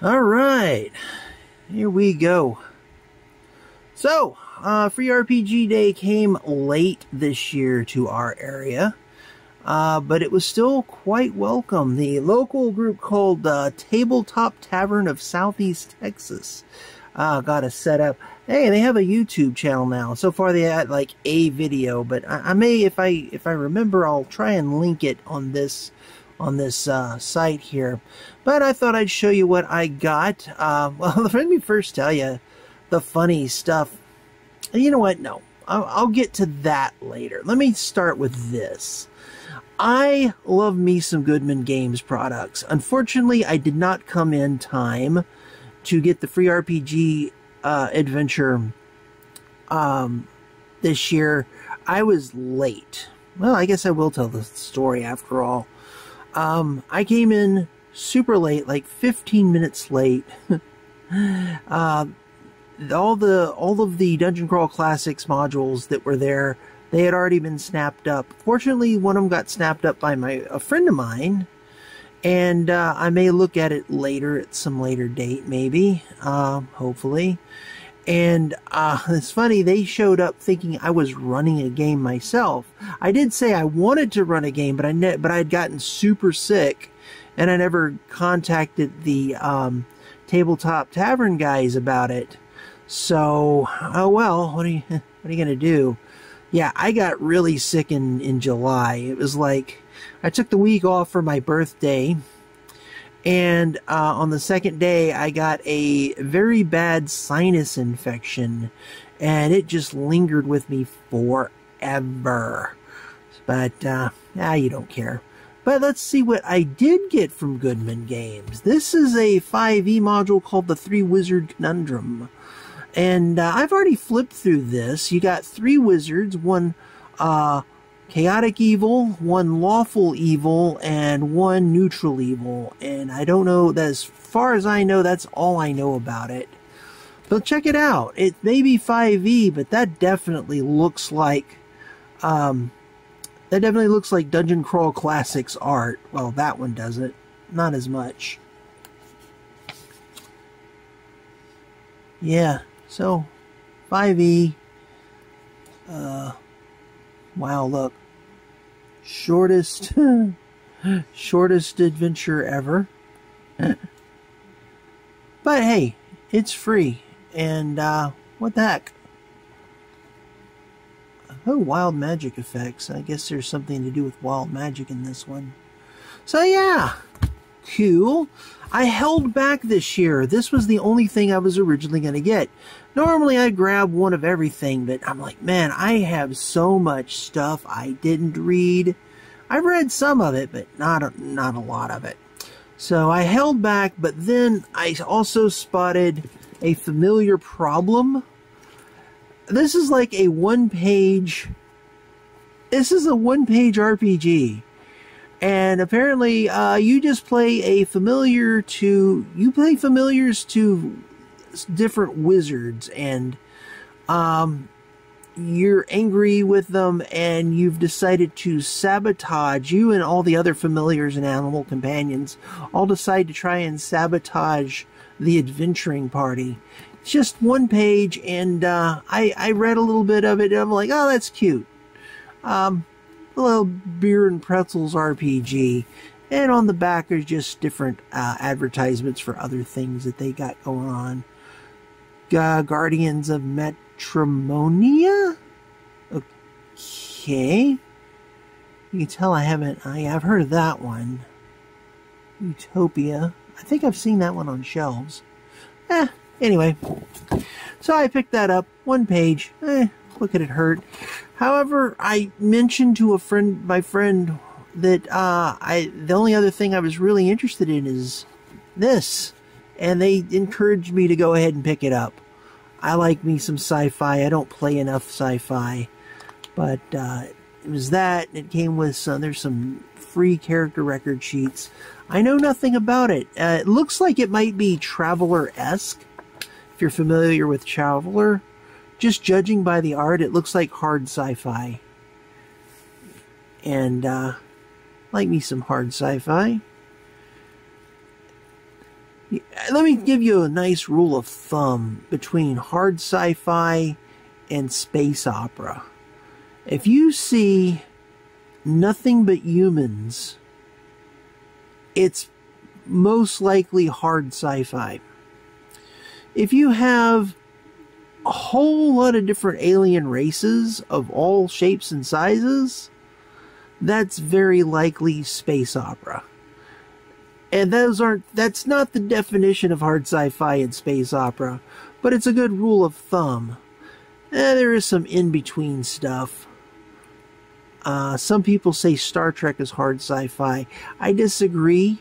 All right, here we go. So, Free RPG Day came late this year to our area, but it was still quite welcome. The local group called Tabletop Tavern of Southeast Texas got us set up. Hey, they have a YouTube channel now. So far, they had like a video, but I may, if I remember, I'll try and link it on this site here. But I thought I'd show you what I got. Well, let me first tell you the funny stuff. You know what? No, I'll get to that later. Let me start with this. I love me some Goodman Games products. Unfortunately, I did not come in time to get the free RPG adventure this year. I was late. Well, I guess I will tell the story after all. I came in super late, like 15 minutes late. All of the Dungeon Crawl Classics modules that were there, they had already been snapped up. Fortunately, one of them got snapped up by a friend of mine, and I may look at it later at some later date, maybe, hopefully. And it's funny, they showed up thinking I was running a game myself. I did say I wanted to run a game, but I had gotten super sick, and I never contacted the Tabletop Tavern guys about it. So, oh well, what are you gonna do? Yeah, I got really sick in July. It was like I took the week off for my birthday. And on the second day, I got a very bad sinus infection, and it just lingered with me forever. But, you don't care. But let's see what I did get from Goodman Games. This is a 5e module called the Three Wizard Conundrum. And I've already flipped through this. You got 3 wizards, one chaotic evil, 1 lawful evil, and 1 neutral evil. And I don't know, as far as I know, that's all I know about it. But check it out. It may be 5e, but that definitely looks like Dungeon Crawl Classics art. Well, that one doesn't. Not as much. Yeah, so 5e. Wow, look. Shortest adventure ever. But hey, it's free. And what the heck? Oh, wild magic effects. I guess there's something to do with wild magic in this one. So yeah, cool. I held back this year. This was the only thing I was originally going to get. Normally I grab one of everything, but I'm like, man, I have so much stuff I didn't read. I've read some of it, but not a lot of it. So I held back, but then I also spotted a familiar problem. This is like a one-page RPG. And apparently, you just play familiars to different wizards, and you're angry with them, and you've decided to sabotage. You and all the other familiars and animal companions all decide to try and sabotage the adventuring party. It's just one page, and I read a little bit of it, and I'm like, oh, that's cute. A little beer and pretzels RPG, and on the back there's just different advertisements for other things that they got going on. Guardians of Metromonia? Okay. You can tell I've heard of that one. Utopia. I think I've seen that one on shelves. Anyway. So I picked that up. One page. What could it hurt? However, I mentioned to my friend, that the only other thing I was really interested in is this. And they encouraged me to go ahead and pick it up. I like me some sci-fi. I don't play enough sci-fi. But it was that. It came with there's some free character record sheets. I know nothing about it. It looks like it might be Traveler-esque. If you're familiar with Traveler. Just judging by the art, it looks like hard sci-fi. And like me some hard sci-fi. Let me give you a nice rule of thumb between hard sci-fi and space opera. If you see nothing but humans, it's most likely hard sci-fi. If you have a whole lot of different alien races of all shapes and sizes, that's very likely space opera. And that's not the definition of hard sci-fi and space opera, but it's a good rule of thumb. There is some in-between stuff. Some people say Star Trek is hard sci-fi. I disagree.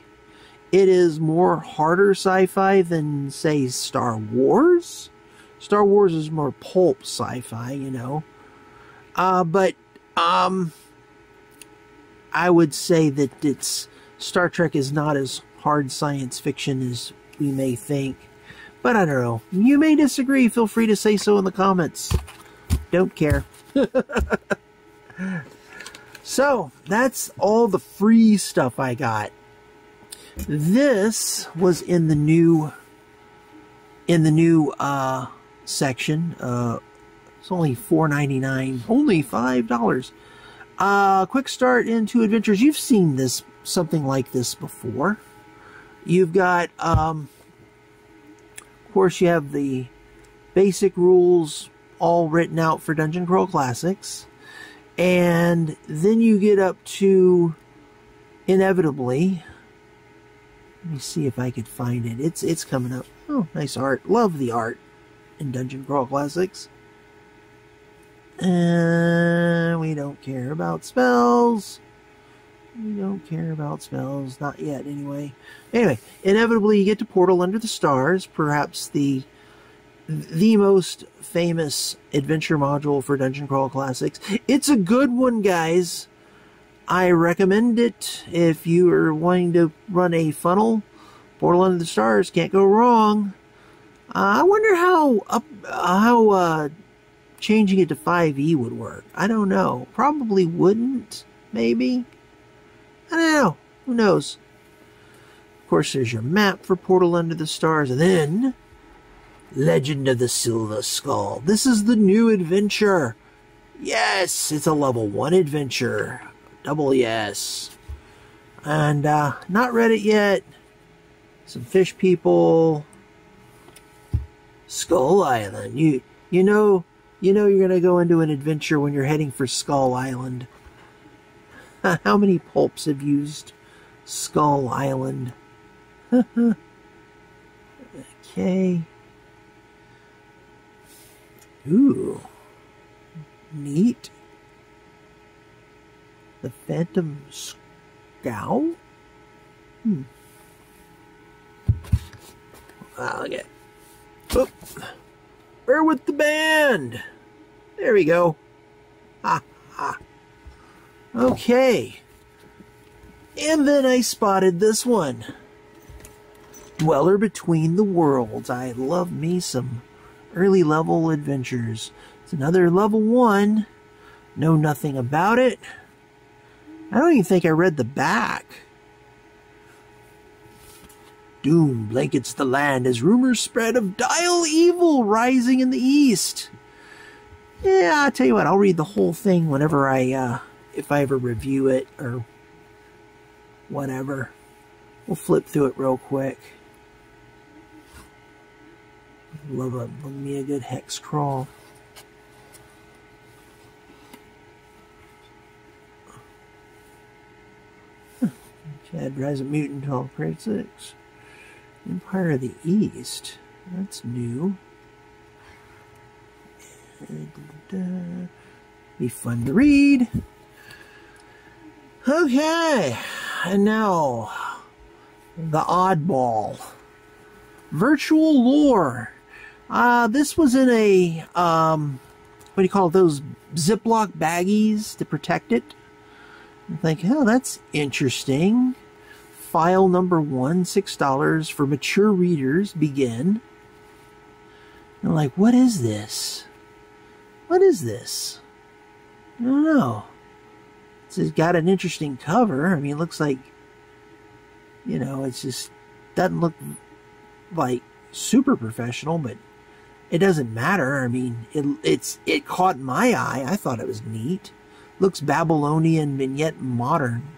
It is more harder sci-fi than, say, Star Wars. Star Wars is more pulp sci-fi, you know. But I would say that Star Trek is not as hard science fiction as we may think. But I don't know. You may disagree. Feel free to say so in the comments. Don't care. So, that's all the free stuff I got. This was in the new section. It's only $4.99. Only $5. Quick start into adventures. You've seen this, something like this before. You've got, of course, you have the basic rules all written out for Dungeon Crawl Classics. And then you get up to, inevitably, let me see if I could find it. It's coming up. Oh, nice art. Love the art in Dungeon Crawl Classics. We don't care about spells. We don't care about spells. Not yet, anyway. Anyway, inevitably you get to Portal Under the Stars, perhaps the most famous adventure module for Dungeon Crawl Classics. It's a good one, guys. I recommend it if you are wanting to run a funnel. Portal Under the Stars, can't go wrong. I wonder how changing it to 5e would work. I don't know. Probably wouldn't. Maybe. I don't know. Who knows? Of course, there's your map for Portal Under the Stars, and then Legend of the Silver Skull. This is the new adventure. Yes, it's a level 1 adventure. Double yes. And not read it yet. Some fish people. Skull Island. You know you're gonna go into an adventure when you're heading for Skull Island. How many pulps have used Skull Island? Okay. Ooh. Neat. The Phantom Scow? I'll get. Oop. We're with the band. There we go. Ha ha. Okay. And then I spotted this one. Dweller Between the Worlds. I love me some early level adventures. It's another level 1. Know nothing about it. I don't even think I read the back. Doom blankets the land as rumors spread of dire evil rising in the east. Yeah, I'll tell you what, I'll read the whole thing whenever if I ever review it or whatever. We'll flip through it real quick. Love me a good hex crawl. Chad drives a mutant to grade 6. Empire of the East. That's new. Be fun to read. Okay. And now, the oddball. Virtual Lore. This was in a, what do you call those Ziploc baggies to protect it? I think, oh, that's interesting. File number 1, $6 for mature readers. Begin. And like, what is this? What is this? I don't know. It's got an interesting cover. I mean, it looks like, you know, it's just doesn't look like super professional, but it doesn't matter. I mean, it caught my eye. I thought it was neat. Looks Babylonian and yet modern.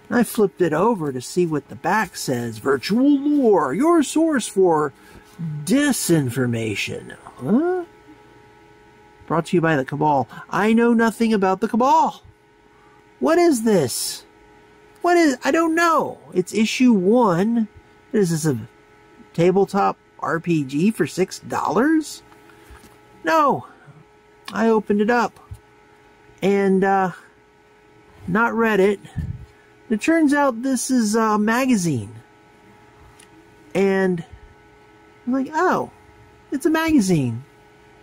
And I flipped it over to see what the back says. Virtual Lore, your source for disinformation. Huh? Brought to you by the Cabal. I know nothing about the Cabal. What is this? I don't know. It's issue 1. Is this a tabletop RPG for $6? No. I opened it up and not read it. It turns out this is a magazine. And I'm like, oh, it's a magazine.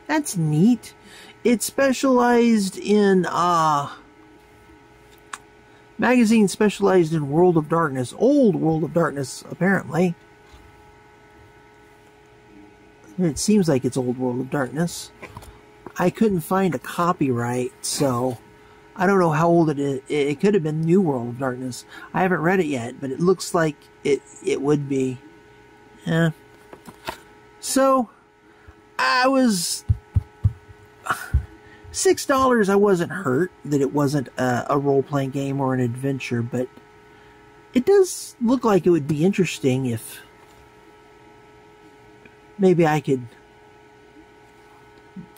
That's neat. It's specialized in magazine specialized in World of Darkness. Old World of Darkness, apparently. It seems like it's Old World of Darkness. I couldn't find a copyright, so I don't know how old it is. It could have been New World of Darkness. I haven't read it yet, but it looks like it would be. Yeah. So, I was... $6, I wasn't hurt that it wasn't a role-playing game or an adventure, but it does look like it would be interesting if maybe I could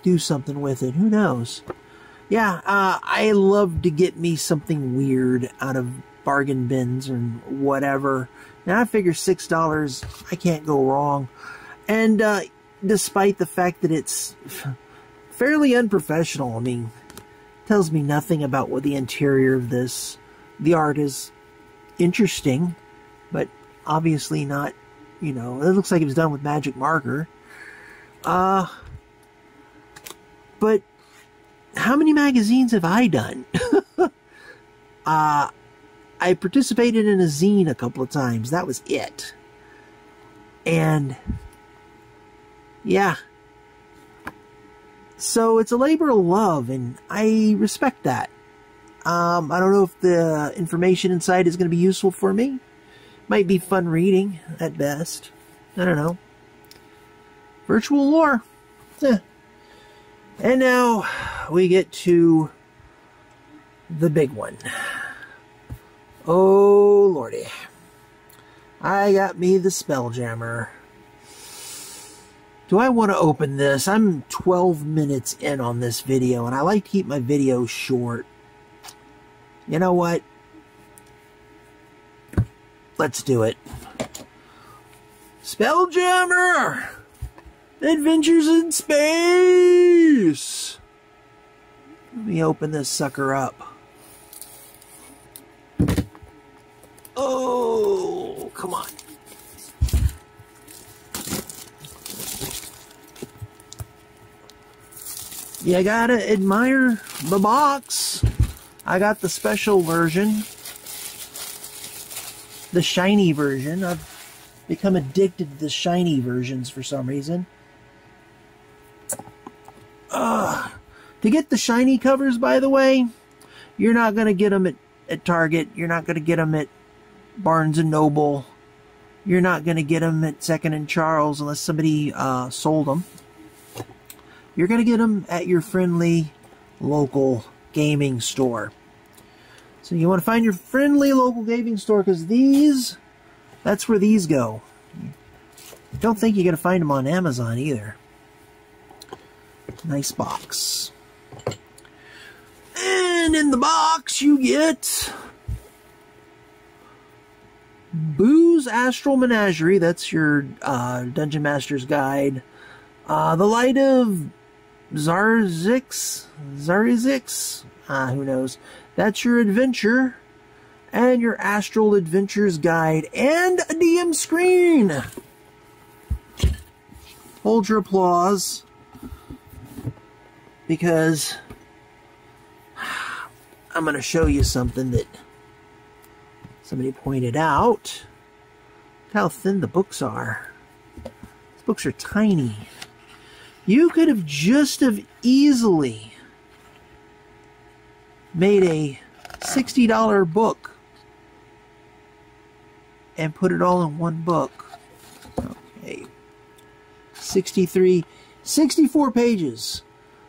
do something with it. Who knows? Yeah, I love to get me something weird out of bargain bins and whatever. Now I figure $6, I can't go wrong. And despite the fact that it's fairly unprofessional, I mean, tells me nothing about what the interior of this. The art is interesting, but obviously not, you know, it looks like it was done with magic marker. But how many magazines have I done? I participated in a zine a couple of times. That was it. And yeah. So it's a labor of love, and I respect that. I don't know if the information inside is going to be useful for me. Might be fun reading, at best. I don't know. Virtual Lore. Eh. And now we get to the big one. Oh, lordy. I got me the Spelljammer. Do I want to open this? I'm 12 minutes in on this video, and I like to keep my videos short. You know what? Let's do it. Spelljammer! Adventures in Space! Let me open this sucker up. Oh, come on. You gotta admire the box. I got the special version. The shiny version. I've become addicted to the shiny versions for some reason. To get the shiny covers, by the way, you're not going to get them at Target. You're not going to get them at Barnes & Noble. You're not going to get them at Second & Charles unless somebody sold them. You're going to get them at your friendly local gaming store. So you want to find your friendly local gaming store, because these, that's where these go. Don't think you're going to find them on Amazon either. Nice box. And in the box you get Boo's Astral Menagerie. That's your Dungeon Master's Guide. The Light of Zarzix? Who knows. That's your adventure. And your Astral Adventures Guide. And a DM screen. Hold your applause. Because I'm going to show you something that somebody pointed out. Look how thin the books are. These books are tiny. You could have just easily made a $60 book and put it all in one book. 63, 64 pages.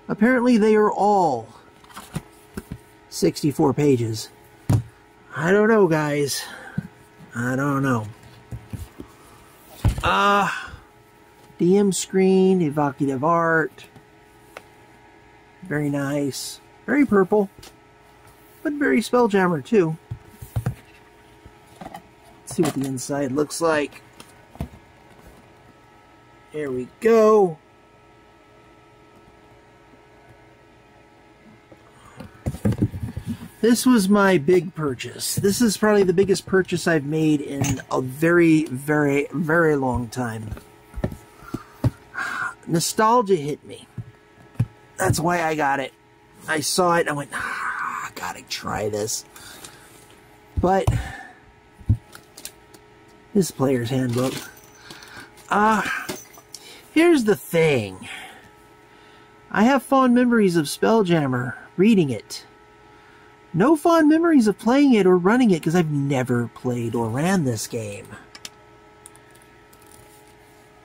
Apparently they are all 64 pages. I don't know, guys. I don't know. DM screen, evocative art. Very nice. Very purple. But very Spelljammer, too. Let's see what the inside looks like. There we go. This was my big purchase. This is probably the biggest purchase I've made in a very, very, very long time. Nostalgia hit me. That's why I got it. I saw it and I went, I gotta try this. But this player's handbook. Here's the thing. I have fond memories of Spelljammer, reading it. No fond memories of playing it or running it because I've never played or ran this game.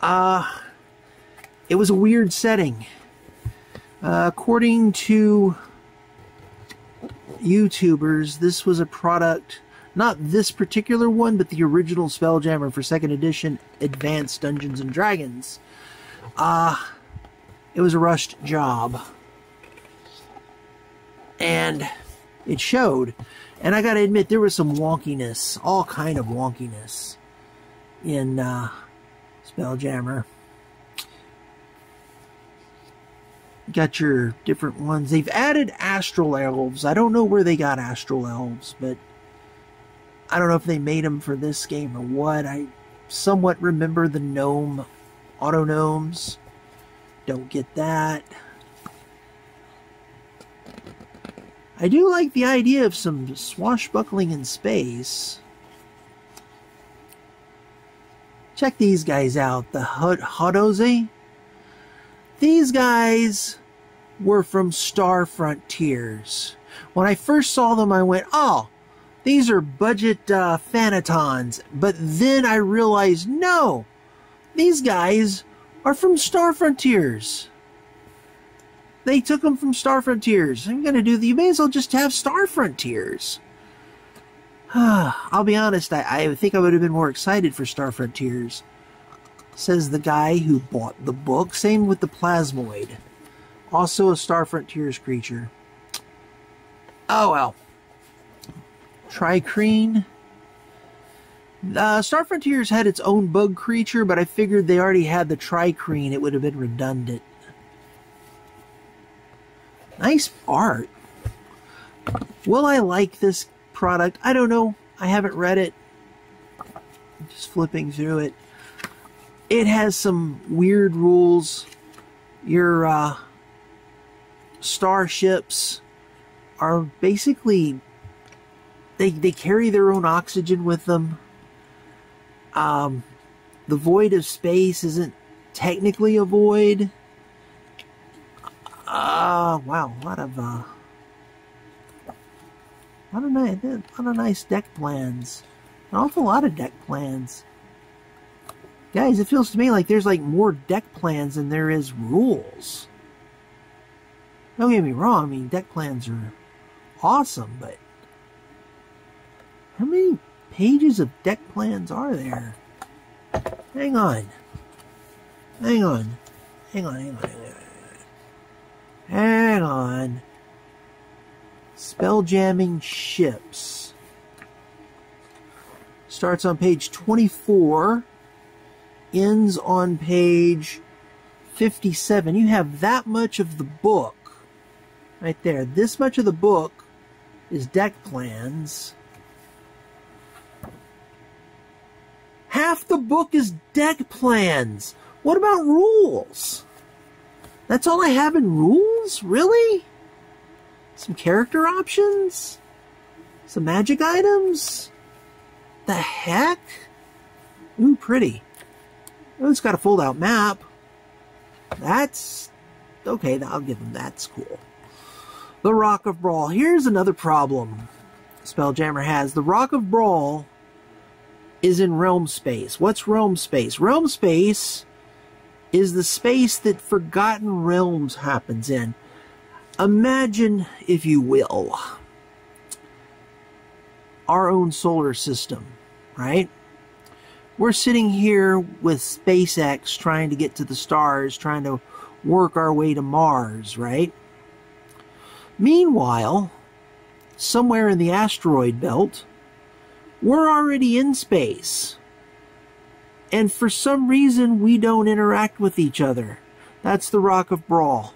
It was a weird setting. According to YouTubers, this was a product, not this particular one, but the original Spelljammer for 2nd edition Advanced Dungeons and Dragons. It was a rushed job. And it showed. And I gotta admit, there was some wonkiness, all kind of wonkiness in Spelljammer. Got your different ones. They've added Astral Elves. I don't know where they got Astral Elves, but I don't know if they made them for this game or what. I somewhat remember the gnome, auto gnomes. Don't get that. I do like the idea of some swashbuckling in space. Check these guys out. The Hodose. These guys were from Star Frontiers. When I first saw them, I went, oh, these are budget Phanatons. But then I realized, no, these guys are from Star Frontiers. They took them from Star Frontiers. I'm going to do you may as well just have Star Frontiers. I'll be honest, I think I would have been more excited for Star Frontiers. Says the guy who bought the book. Same with the Plasmoid. Also a Star Frontiers creature. Oh well. Trikreen. Star Frontiers had its own bug creature, but I figured they already had the Trikreen. It would have been redundant. Nice art. Will I like this product? I don't know. I haven't read it. I'm just flipping through it. It has some weird rules. Your starships are basically... They carry their own oxygen with them. The void of space isn't technically a void. Wow, a lot of nice deck plans. An awful lot of deck plans. Guys, it feels to me like there's like more deck plans than there is rules. Don't get me wrong, I mean, deck plans are awesome, but how many pages of deck plans are there? Hang on. Hang on. Hang on, hang on, hang on. Hang on. Spelljamming ships. Starts on page 24. Ends on page 57. You have that much of the book. Right there. This much of the book is deck plans. Half the book is deck plans. What about rules? That's all I have in rules? Really? Some character options? Some magic items? The heck? Ooh, pretty. Oh, it's got a fold-out map. That's... okay, I'll give them that's cool. The Rock of Brawl. Here's another problem Spelljammer has. The Rock of Brawl is in realm space. What's realm space? Realm space is the space that Forgotten Realms happens in. Imagine, if you will, our own solar system, right? We're sitting here with SpaceX trying to get to the stars, trying to work our way to Mars, right? Meanwhile, somewhere in the asteroid belt, we're already in space. And for some reason, we don't interact with each other. That's the Rock of Brawl.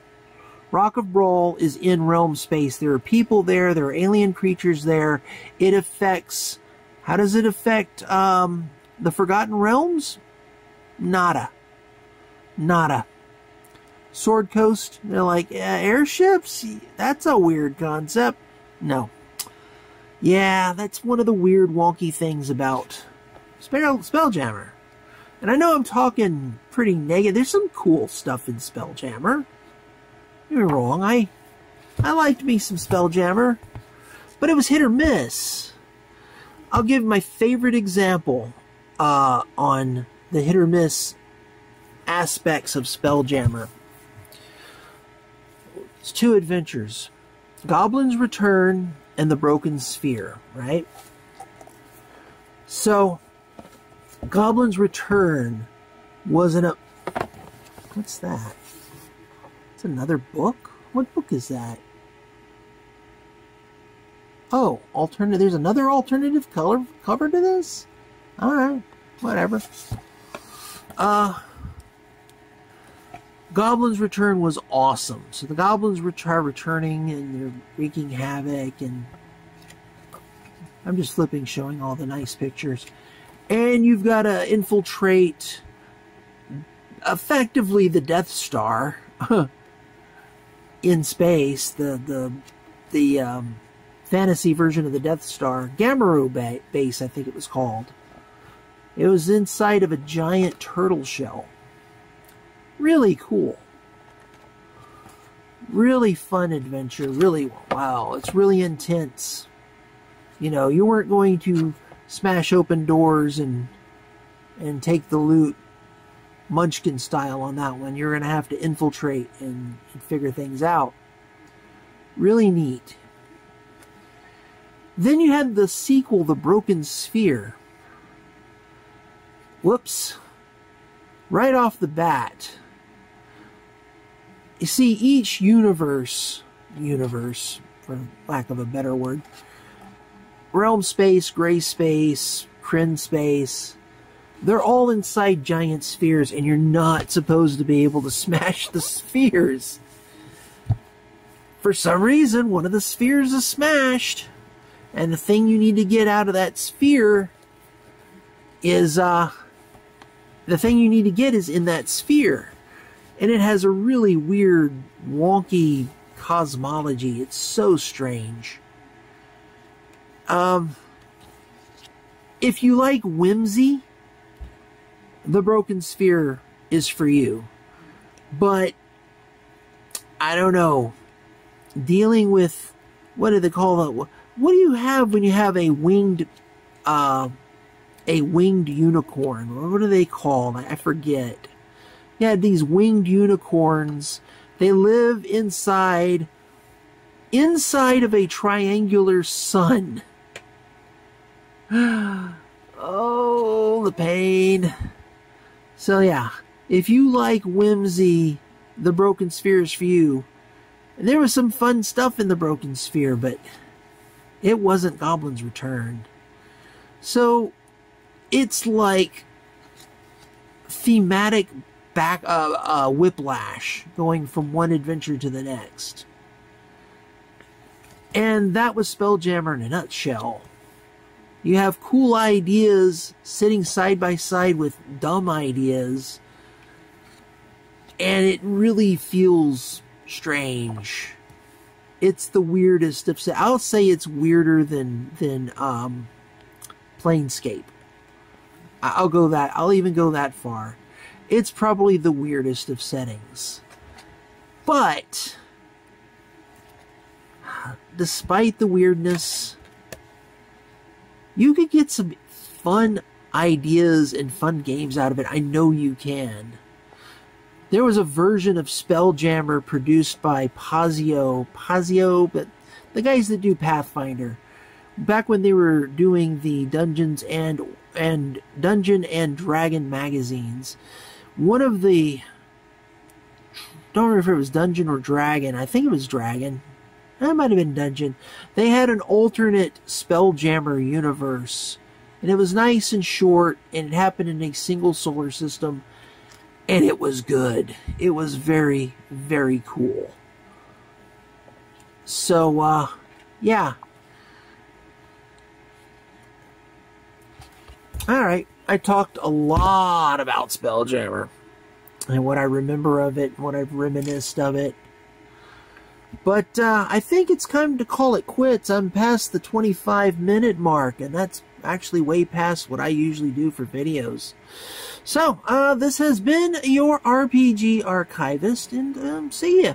Rock of Brawl is in realm space. There are people there. There are alien creatures there. It affects... How does it affect the Forgotten Realms? Nada. Nada. Sword Coast, they're like, airships? That's a weird concept. No. Yeah, that's one of the weird, wonky things about Spelljammer. And I know I'm talking pretty negative. There's some cool stuff in Spelljammer. You're wrong. I liked me some Spelljammer, but it was hit or miss. I'll give my favorite example on the hit or miss aspects of Spelljammer. It's two adventures. Goblin's Return and the Broken Sphere, right? So, Goblin's Return wasn't a... What's that? It's another book? What book is that? Oh, alternative. There's another alternative cover to this? Alright, whatever. Goblin's Return was awesome. So the goblins are returning and they're wreaking havoc, and I'm just flipping, showing all the nice pictures. And you've got to infiltrate effectively the Death Star in space, the fantasy version of the Death Star, Gamma base, I think it was called. It was inside of a giant turtle shell. Really cool. Really fun adventure. Really, wow, it's really intense. You know, you weren't going to smash open doors and take the loot Munchkin style on that one. You're going to have to infiltrate and figure things out. Really neat. Then you had the sequel, The Broken Sphere. Whoops. Right off the bat. You see, each universe, for lack of a better word, realm space, gray space, Kryn space, they're all inside giant spheres, and you're not supposed to be able to smash the spheres. For some reason, one of the spheres is smashed, and the thing you need to get out of that sphere is, the thing you need to get is in that sphere. And it has a really weird, wonky cosmology. It's so strange. If you like whimsy, The Broken Sphere is for you. But, I don't know, dealing with, what do they call it? What do you have when you have a winged unicorn? What are they called? I forget. You had these winged unicorns. They live inside of a triangular sun. Oh, the pain. So yeah, if you like whimsy, The Broken Sphere is for you. And there was some fun stuff in The Broken Sphere, but it wasn't Goblin's Return. So it's like thematic whiplash, going from one adventure to the next. And that was Spelljammer in a nutshell. You have cool ideas sitting side by side with dumb ideas, and it really feels strange. It's the weirdest of... I'll say it's weirder than Planescape. I'll even go that far. It's probably the weirdest of settings. But, despite the weirdness, you could get some fun ideas and fun games out of it. I know you can. There was a version of Spelljammer produced by Pazio, but the guys that do Pathfinder, back when they were doing the Dungeon and Dragon magazines. One of the, don't remember if it was Dungeon or Dragon. I think it was Dragon. That might have been Dungeon. They had an alternate Spelljammer universe, and it was nice and short, and it happened in a single solar system, and it was good. It was very, very cool. So, yeah. Alright, I talked a lot about Spelljammer, and what I remember of it, what I've reminisced of it. But I think it's time to call it quits. I'm past the 25-minute mark, and that's actually way past what I usually do for videos. So, this has been your RPG Archivist, and see ya.